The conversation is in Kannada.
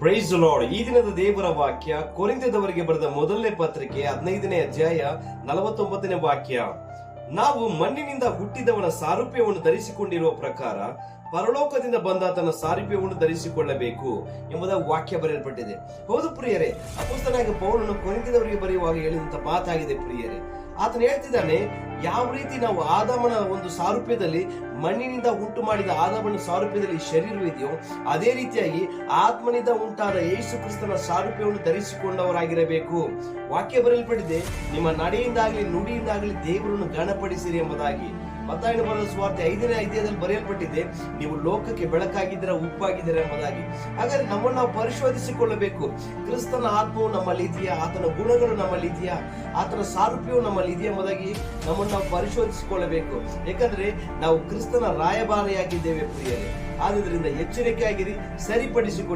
Price lord. ಈ ದಿನದ ದೇವರ ವಾಕ್ಯ ಕೊರಿಂಥದವರಿಗೆ ಬರೆದ ಮೊದಲನೇ ಪತ್ರಿಕೆ 15ನೇ ಅಧ್ಯಾಯ 49ನೇ ವಾಕ್ಯ. ನಾವು ಮಣ್ಣಿನಿಂದ ಹುಟ್ಟಿದವನ ಸಾರೂಪ್ಯವನ್ನು ಧರಿಸಿಕೊಂಡಿರುವ ಪ್ರಕಾರ ಪರಲೋಕದಿಂದ ಬಂದ ತನ್ನ ಸಾರೂಪ್ಯವನ್ನು ಧರಿಸಿಕೊಳ್ಳಬೇಕು ಎಂಬುದಾಗಿ ವಾಕ್ಯ ಬರೆಯಲ್ಪಟ್ಟಿದೆ. ಹೌದು ಪ್ರಿಯರೇ, ಅಪೊಸ್ತಲನಾದ ಪೌಲನು ಕೊರಿಂಥದವರಿಗೆ ಬರೆಯುವಾಗ ಹೇಳಿದಂತ ಮಾತಾಗಿದೆ ಪ್ರಿಯರೇ. ಆತನು ಹೇಳ್ತಿದ್ದಾನೆ, ಯಾವ ರೀತಿ ನಾವು ಆದಾಮನ ಒಂದು ಸಾರೂಪ್ಯದಲ್ಲಿ, ಮಣ್ಣಿನಿಂದ ಉಂಟು ಮಾಡಿದ ಆದಾಮನ ಸಾರೂಪ್ಯದಲ್ಲಿ ಶರೀರವಿದೆಯೋ, ಅದೇ ರೀತಿಯಾಗಿ ಆತ್ಮನಿಂದ ಉಂಟಾದ ಯೇಸು ಕ್ರಿಸ್ತನ ಸಾರೂಪ್ಯವನ್ನು ಧರಿಸಿಕೊಂಡವರಾಗಿರಬೇಕು. ವಾಕ್ಯ ಬರೆಯಲ್ಪಟ್ಟಿದೆ, ನಿಮ್ಮ ನಡೆಯಿಂದಾಗಲಿ ನುಡಿಯಿಂದಾಗಲಿ ದೇವರನ್ನು ಗಣಪಡಿಸಿರಿ ಎಂಬುದಾಗಿ. ಮತ್ತಾಯನ ಬರೆದ ಸುವಾರ್ತೆ 5ನೇ ಅಧ್ಯಾಯದಲ್ಲಿ ಬರೆಯಲ್ಪಟ್ಟಿದೆ, ನೀವು ಲೋಕಕ್ಕೆ ಬೆಳಕಾಗಿದ್ದೀರಾ, ಉಪ್ಪಾಗಿದ್ದೀರಾ ಎಂಬುದಾಗಿ. ಹಾಗಾದ್ರೆ ನಮ್ಮನ್ನು ನಾವು ಪರಿಶೋಧಿಸಿಕೊಳ್ಳಬೇಕು. ಕ್ರಿಸ್ತನ ಆತ್ಮವು ನಮ್ಮಲ್ಲಿ ಇದೆಯಾ, ಆತನ ಗುಣಗಳು ನಮ್ಮಲ್ಲಿ ಇದೆಯಾ, ಆತನ ಸಾರೂಪ್ಯವು ನಮ್ಮಲ್ಲಿ ಇದೆಯಾ ಎಂಬುದಾಗಿ ನಮ್ಮನ್ನು ನಾವು ಪರಿಶೋಧಿಸಿಕೊಳ್ಳಬೇಕು. ಯಾಕಂದ್ರೆ ನಾವು ಕ್ರಿಸ್ತನ ರಾಯಭಾರಿಯಾಗಿದ್ದೇವೆ ಪ್ರಿಯರೇ. ಆದ್ರಿಂದ ಎಚ್ಚರಿಕೆಯಾಗಿರಿ, ಸರಿಪಡಿಸಿಕೊಳ್ಳಿ.